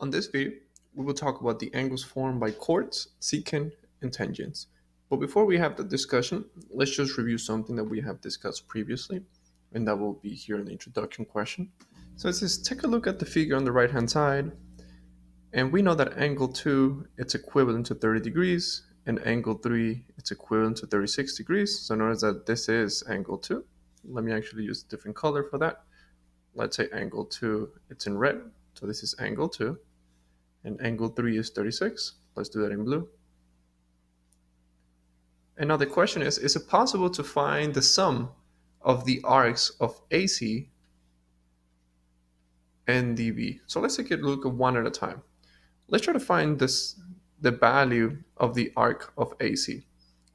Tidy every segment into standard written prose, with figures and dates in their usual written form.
On this video, we will talk about the angles formed by chords, secant, and tangents. But before we have the discussion, let's just review something that we have discussed previously, and that will be here in the introduction question. So it says, take a look at the figure on the right hand side, and we know that angle 2 it's equivalent to 30 degrees, and angle 3 it's equivalent to 36 degrees. So notice that this is angle 2. Let me actually use a different color for that. Let's say angle 2 it's in red, so this is angle 2. And angle 3 is 36. Let's do that in blue. And now the question is it possible to find the sum of the arcs of AC and DB? So let's take a look at one at a time. Let's try to find the value of the arc of AC.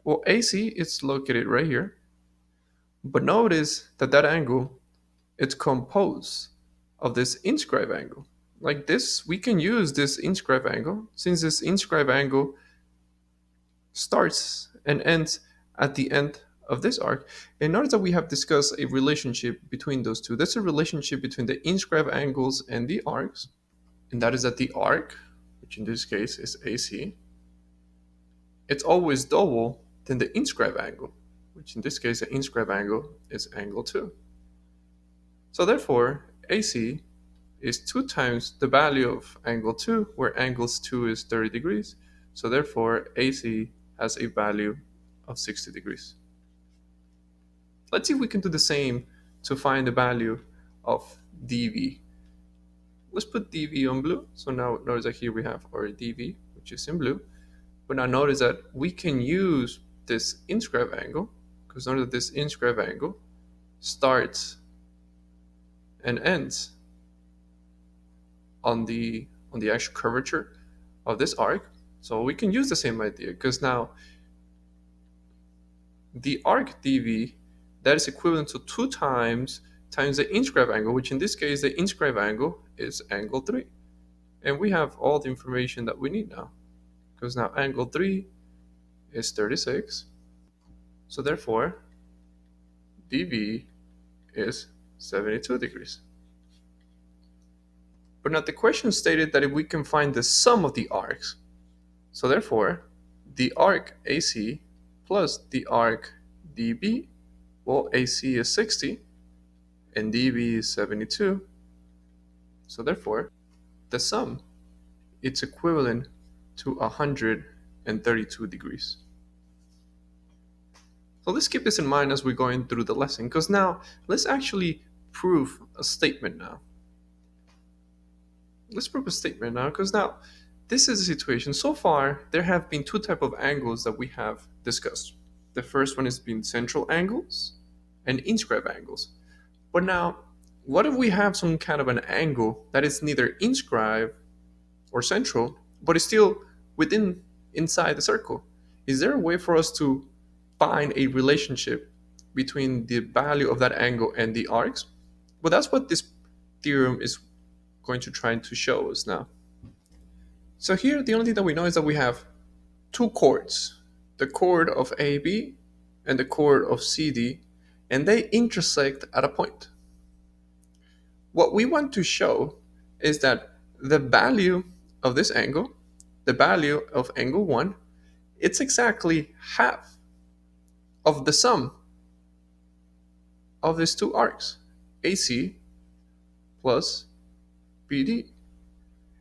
Well, AC is located right here, but notice that that angle it's composed of this inscribed angle. Like this, we can use this inscribed angle since this inscribed angle starts and ends at the end of this arc. And notice that we have discussed a relationship between those two. That's a relationship between the inscribed angles and the arcs. And that is that the arc, which in this case is AC, it's always double than the inscribed angle, which in this case the inscribed angle is angle 2. So therefore, AC is 2 times the value of angle 2, where angle 2 is 30 degrees. So therefore, AC has a value of 60 degrees. Let's see if we can do the same to find the value of dV. Let's put dV on blue. So now notice that here we have our dV, which is in blue. But now notice that we can use this inscribed angle, because notice that this inscribed angle starts and ends on the actual curvature of this arc. So we can use the same idea, because now the arc dV that is equivalent to 2 times the inscribed angle, which in this case the inscribed angle is angle 3. And we have all the information that we need now, because now angle 3 is 36. So therefore dV is 72 degrees. But now the question stated that if we can find the sum of the arcs, so therefore the arc AC plus the arc DB, well, AC is 60 and DB is 72. So therefore, the sum it's equivalent to 132 degrees. So let's keep this in mind as we're going through the lesson, because now let's actually prove a statement now. Let's prove a statement now, because now this is a situation. So far, there have been 2 types of angles that we have discussed. The first one has been central angles and inscribed angles. But now, what if we have some kind of an angle that is neither inscribed or central, but is still inside the circle? Is there a way for us to find a relationship between the value of that angle and the arcs? Well, that's what this theorem is going to try to show us now. So here, the only thing that we know is that we have 2 chords, the chord of AB and the chord of CD, and they intersect at a point. What we want to show is that the value of this angle, the value of angle 1, it's exactly half of the sum of these 2 arcs, AC plus BD.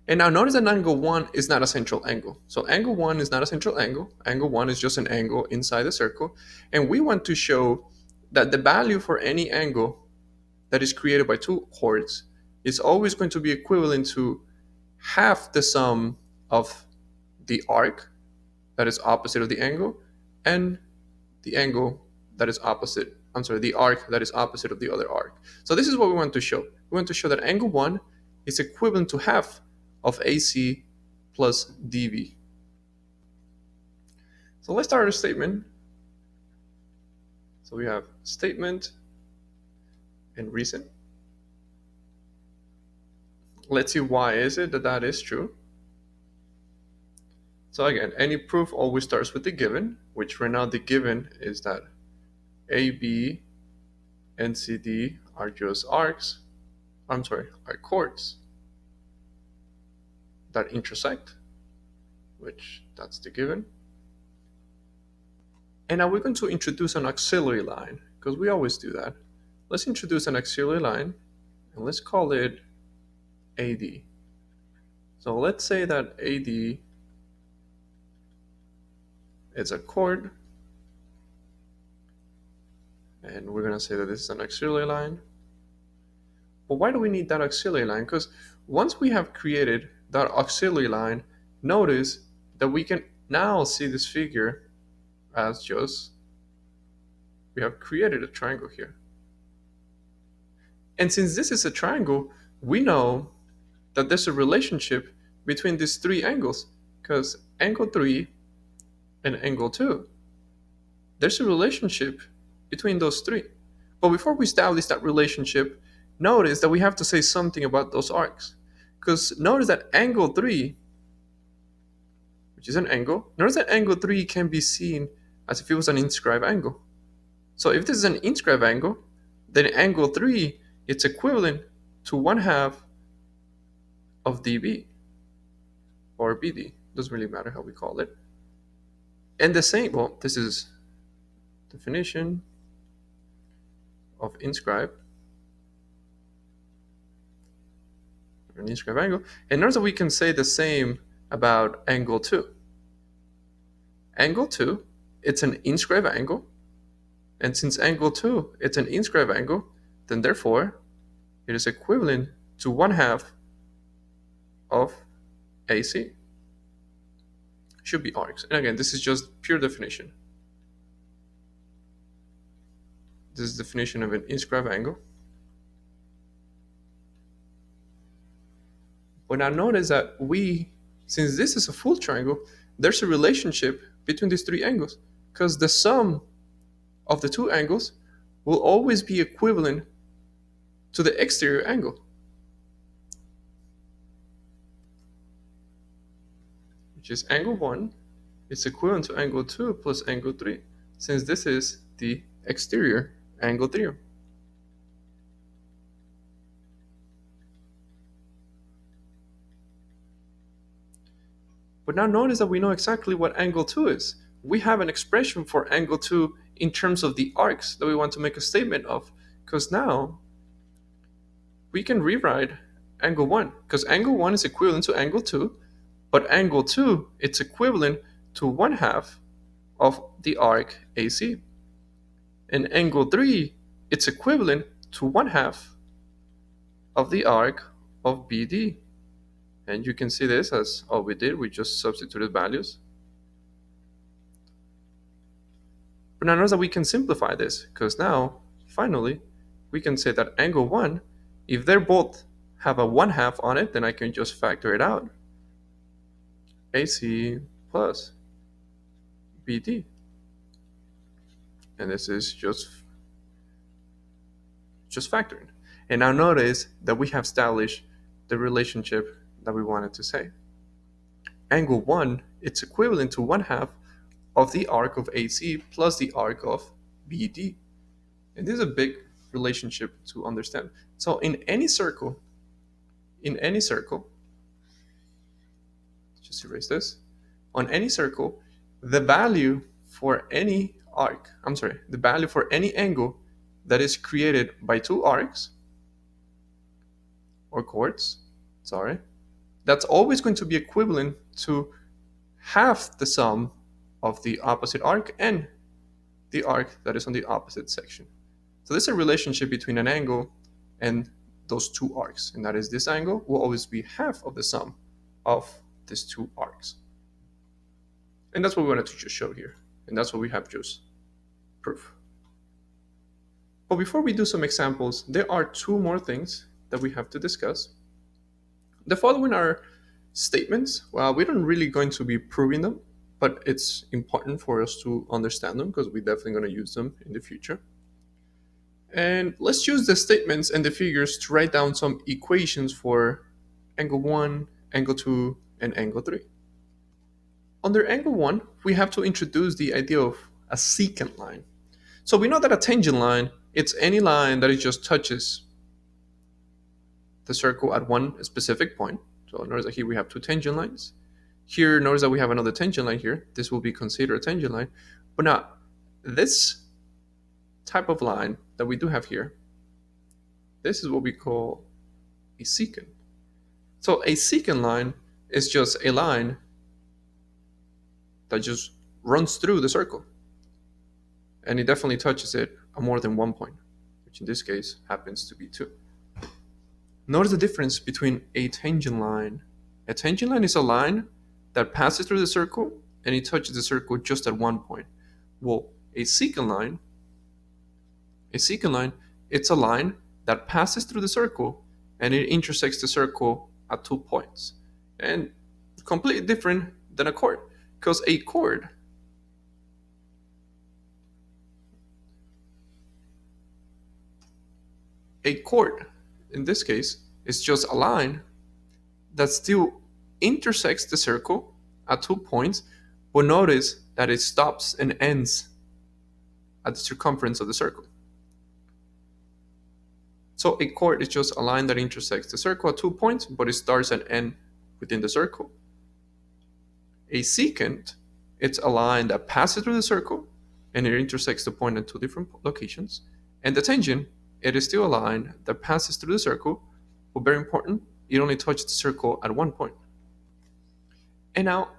And now notice that angle 1 is not a central angle. So angle 1 is not a central angle. Angle 1 is just an angle inside the circle. And we want to show that the value for any angle that is created by 2 chords is always going to be equivalent to half the sum of the arc that is opposite of the angle and the angle that is opposite, the arc that is opposite of the other arc. So this is what we want to show. We want to show that angle 1 is equivalent to half of AC plus dV. So let's start our statement. So we have statement and reason. Let's see why is it that that is true. So again, any proof always starts with the given, which right now the given is that AB and CD are just arcs. Are chords. that intersect, which that's the given. And now we're going to introduce an auxiliary line, because we always do that. Let's introduce an auxiliary line, and let's call it AD. So let's say that AD is a chord, and we're going to say that this is an auxiliary line. But why do we need that auxiliary line? Because once we have created that auxiliary line, notice that we can now see this figure as just, we have created a triangle here. And since this is a triangle, we know that there's a relationship between these three angles, because angle 3 and angle 2, there's a relationship between those three. But before we establish that relationship, notice that we have to say something about those arcs. Because notice that angle 3, which is an angle, notice that angle 3 can be seen as if it was an inscribed angle. So if this is an inscribed angle, then angle 3, it's equivalent to 1/2 of dB, or BD, doesn't really matter how we call it. And the same, well, this is definition of inscribed, an inscribed angle. And notice that we can say the same about angle 2. Angle 2, it's an inscribed angle, and since angle 2, it's an inscribed angle, then therefore it is equivalent to 1/2 of AC. Should be arcs. And again, this is just pure definition. This is definition of an inscribed angle. But now notice that since this is a full triangle, there's a relationship between these three angles, because the sum of the two angles will always be equivalent to the exterior angle, which is angle 1 is equivalent to angle 2 plus angle 3, since this is the exterior angle 3. But now notice that we know exactly what angle 2 is. We have an expression for angle 2 in terms of the arcs that we want to make a statement of, because now we can rewrite angle 1, because angle 1 is equivalent to angle 2, but angle 2, it's equivalent to 1/2 of the arc AC. And angle 3, it's equivalent to 1/2 of the arc of BD. And you can see this as all we did, we just substituted values. But now notice that we can simplify this, because now, finally, we can say that angle 1, if they both have a 1/2 on it, then I can just factor it out. AC plus BD. And this is just factoring. And now notice that we have established the relationship that we wanted to say. Angle 1, it's equivalent to 1/2 of the arc of AC plus the arc of BD. And this is a big relationship to understand. So in any circle, just erase this, on any circle, the value for any the value for any angle that is created by two arcs or chords, that's always going to be equivalent to half the sum of the opposite arc and the arc that is on the opposite section. So there's a relationship between an angle and those two arcs, and that is this angle will always be half of the sum of these two arcs. And that's what we wanted to just show here, and that's what we have just proof. But before we do some examples, there are two more things that we have to discuss. The following are statements. Well, we're not really going to be proving them, but it's important for us to understand them because we're definitely going to use them in the future. And let's use the statements and the figures to write down some equations for angle 1, angle 2, and angle 3. Under angle 1, we have to introduce the idea of a secant line. So we know that a tangent line, it's any line that it just touches the circle at one specific point. So notice that here we have two tangent lines. Here, notice that we have another tangent line here. This will be considered a tangent line. But now, this type of line that we do have here, this is what we call a secant. So a secant line is just a line that just runs through the circle. And it definitely touches it at more than 1 point, which in this case happens to be 2. Notice the difference between a tangent line. A tangent line is a line that passes through the circle and it touches the circle just at 1 point. Well, a secant line, it's a line that passes through the circle and it intersects the circle at 2 points. And completely different than a chord, because a chord in this case is just a line that still intersects the circle at 2 points, but notice that it stops and ends at the circumference of the circle. So a chord is just a line that intersects the circle at 2 points, but it starts and ends within the circle. A secant, it's a line that passes through the circle and it intersects the point at 2 different locations. And the tangent, it is still a line that passes through the circle, but very important, it only touches the circle at 1 point. And now,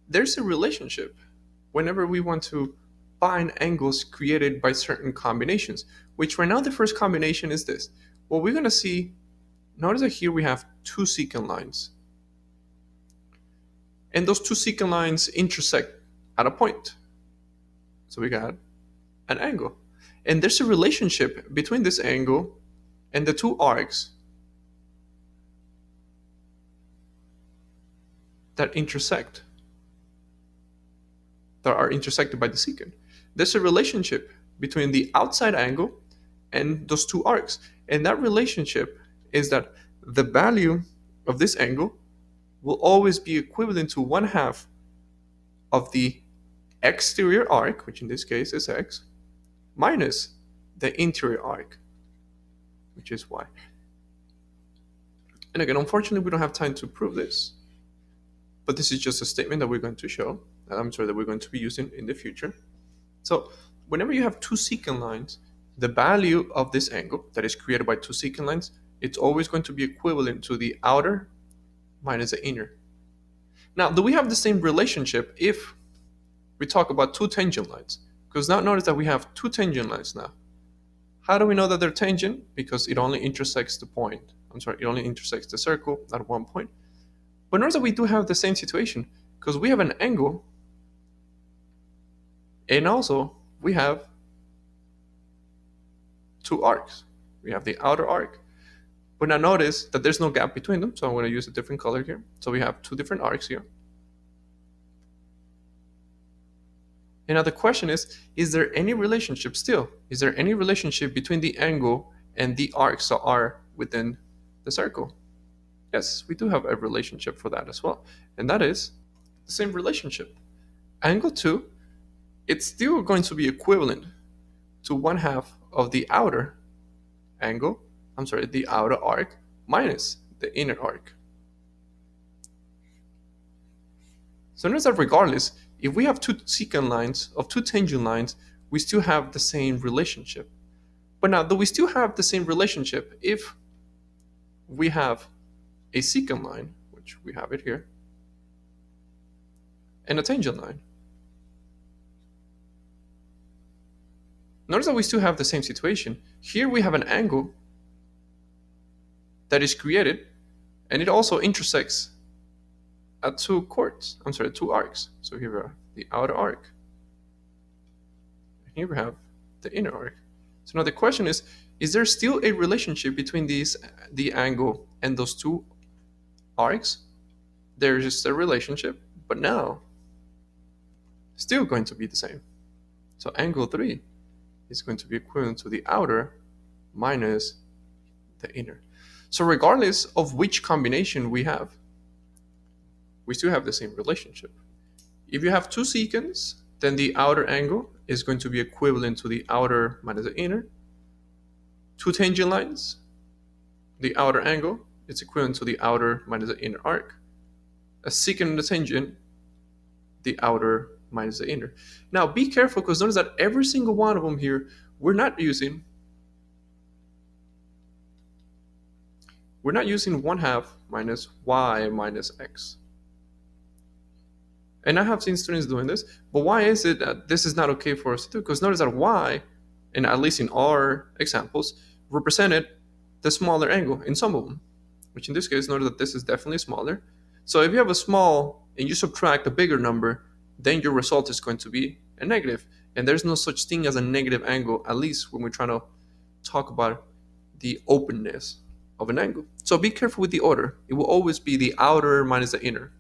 there's a relationship whenever we want to find angles created by certain combinations, which right now the first combination is this. Well, we're going to see, notice that here we have 2 secant lines. And those 2 secant lines intersect at a point. So we got an angle. And there's a relationship between this angle and the 2 arcs that are intersected by the secant. There's a relationship between the outside angle and those 2 arcs. And that relationship is that the value of this angle will always be equivalent to 1/2 of the exterior arc, which in this case is x, minus the interior arc, which is y. And again, unfortunately, we don't have time to prove this, but this is just a statement that we're going to show, that we're going to be using in the future. So whenever you have 2 secant lines, the value of this angle that is created by 2 secant lines, it's always going to be equivalent to the outer minus the inner. Now, do we have the same relationship if we talk about 2 tangent lines? Because now notice that we have 2 tangent lines now. How do we know that they're tangent? Because it only intersects it only intersects the circle at 1 point. But notice that we do have the same situation, because we have an angle, and also we have 2 arcs. We have the outer arc. But now notice that there's no gap between them, so I'm going to use a different color here. So we have 2 different arcs here. And now the question is there any relationship still? Is there any relationship between the angle and the arcs that are within the circle? Yes, we do have a relationship for that as well. And that is the same relationship. Angle 2, it's still going to be equivalent to 1/2 of the outer angle, the outer arc, minus the inner arc. So notice that regardless, if we have 2 secant lines of 2 tangent lines, we still have the same relationship. But now, do we still have the same relationship if we have a secant line, which we have it here, and a tangent line? Notice that we still have the same situation. Here we have an angle that is created, and it also intersects at 2 chords. 2 arcs. So here we have the outer arc. And here we have the inner arc. So now the question is there still a relationship between the angle and those 2 arcs? There is just a relationship, but now still going to be the same. So angle 3 is going to be equivalent to the outer minus the inner. So regardless of which combination we have, we still have the same relationship. If you have 2 secants, then the outer angle is going to be equivalent to the outer minus the inner. 2 tangent lines, the outer angle it's equivalent to the outer minus the inner arc. A secant and a tangent, the outer minus the inner. Now be careful, because notice that every single one of them here, we're not using 1/2 minus y minus x. And I have seen students doing this, but why is it that this is not okay for us to do? Because notice that y, and at least in our examples, represented the smaller angle in some of them, which in this case, notice that this is definitely smaller. So if you have a small and you subtract a bigger number, then your result is going to be a negative. And there's no such thing as a negative angle, at least when we're trying to talk about the openness of an angle. So be careful with the order. It will always be the outer minus the inner,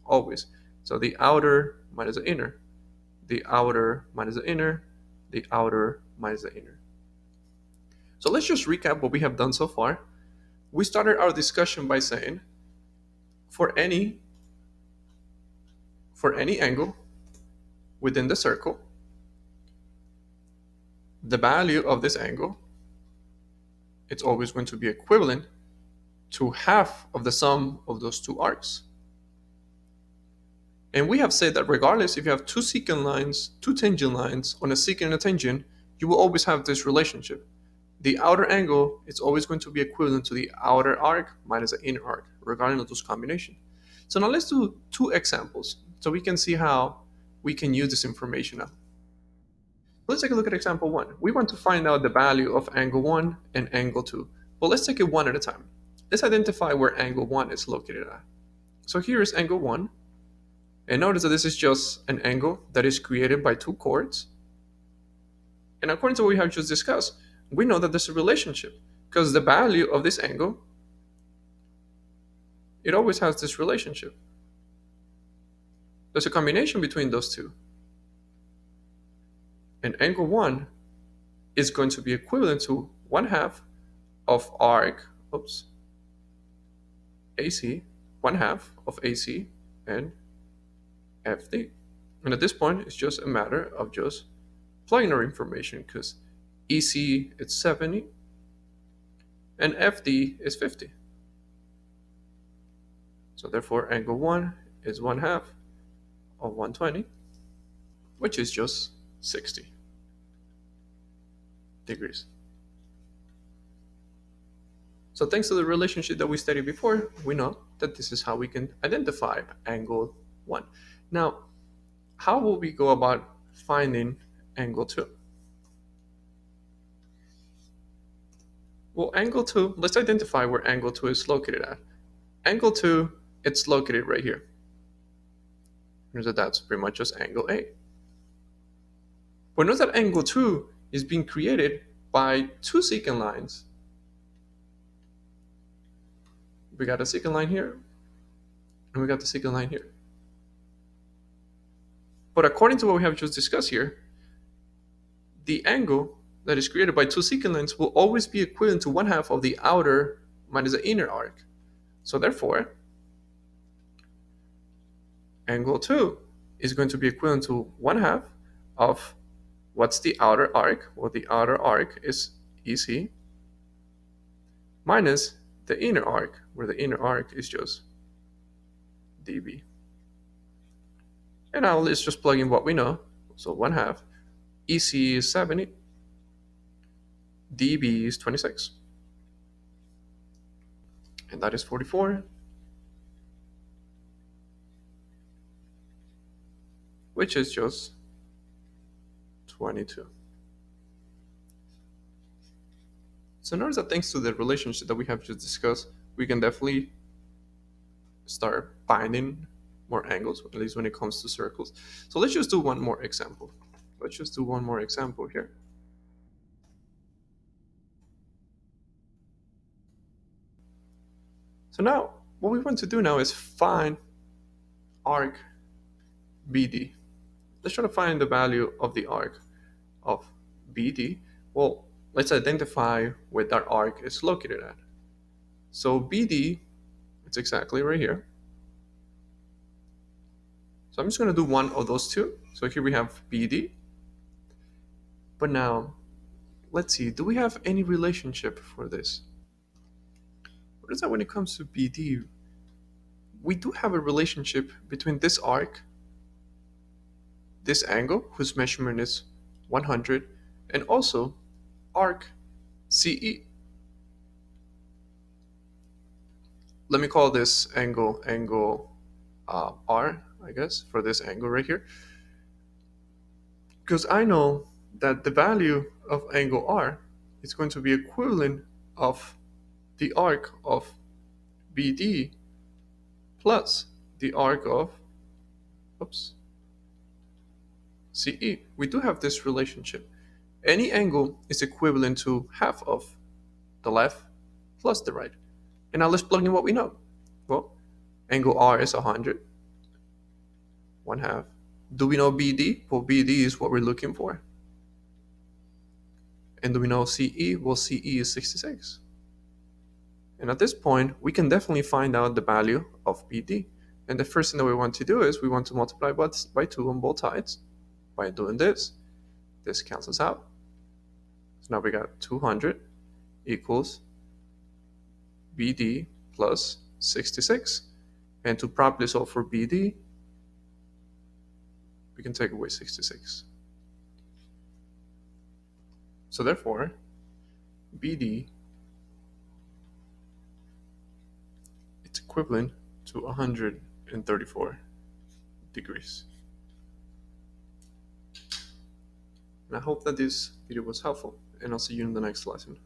always. So the outer minus the inner, the outer minus the inner, the outer minus the inner. So let's just recap what we have done so far. We started our discussion by saying for any angle within the circle, the value of this angle, it's always going to be equivalent to half of the sum of those two arcs. And we have said that regardless if you have two secant lines, two tangent lines on a secant and a tangent, you will always have this relationship. The outer angle is always going to be equivalent to the outer arc minus the inner arc, regarding of those combination. So now let's do two examples so we can see how we can use this information now. Let's take a look at example 1. We want to find out the value of angle 1 and angle 2. Well, let's take it one at a time. Let's identify where angle 1 is located at. So here is angle 1. And notice that this is just an angle that is created by two chords. And according to what we have just discussed, we know that there's a relationship, because the value of this angle, it always has this relationship. There's a combination between those two. And angle 1 is going to be equivalent to 1/2 of arc, AC, 1/2 of AC and FD. And at this point, it's just a matter of just plugging our information, because EC is 70 and FD is 50. So therefore, angle 1 is 1/2 of 120, which is just 60 degrees. So thanks to the relationship that we studied before, we know that this is how we can identify angle 1. Now, how will we go about finding angle 2? Well, angle 2, let's identify where angle 2 is located at. Angle 2, it's located right here. So that's pretty much just angle A. But notice that angle 2 is being created by two secant lines. We got a secant line here, and we got the secant line here. But according to what we have just discussed here, the angle that is created by two secant lines will always be equivalent to 1/2 of the outer minus the inner arc. So therefore, angle 2 is going to be equivalent to 1/2 of what's the outer arc? Well, the outer arc is EC minus the inner arc, where the inner arc is just dB. And now let's just plug in what we know. So 1/2, EC is 70, dB is 26, and that is 44, which is just 22. So notice that thanks to the relationship that we have just discussed, we can definitely start finding more angles, at least when it comes to circles. So let's just do one more example. Let's just do one more example here. So now, what we want to do now is find arc BD. Let's try to find the value of the arc of BD. Well, let's identify where that arc is located at. So BD, it's exactly right here. So I'm just going to do one of those two. So here we have BD. But now, let's see, do we have any relationship for this? Notice that when it comes to BD, we do have a relationship between this arc, this angle, whose measurement is 100, and also arc CE. Let me call this angle R, I guess, for this angle right here. Because I know that the value of angle R is going to be equivalent of the arc of BD plus the arc of, CE. We do have this relationship. Any angle is equivalent to half of the left plus the right. And now let's plug in what we know. Well, angle R is 100, 1/2. Do we know BD? Well, BD is what we're looking for. And do we know CE? Well, CE is 66. And at this point, we can definitely find out the value of BD. And the first thing that we want to do is we want to multiply by 2 on both sides. By doing this cancels out. So now we got 200 equals BD plus 66. And to properly solve for BD, we can take away 66. So therefore, BD it's equivalent to 134 degrees. And I hope that this video was helpful, and I'll see you in the next lesson.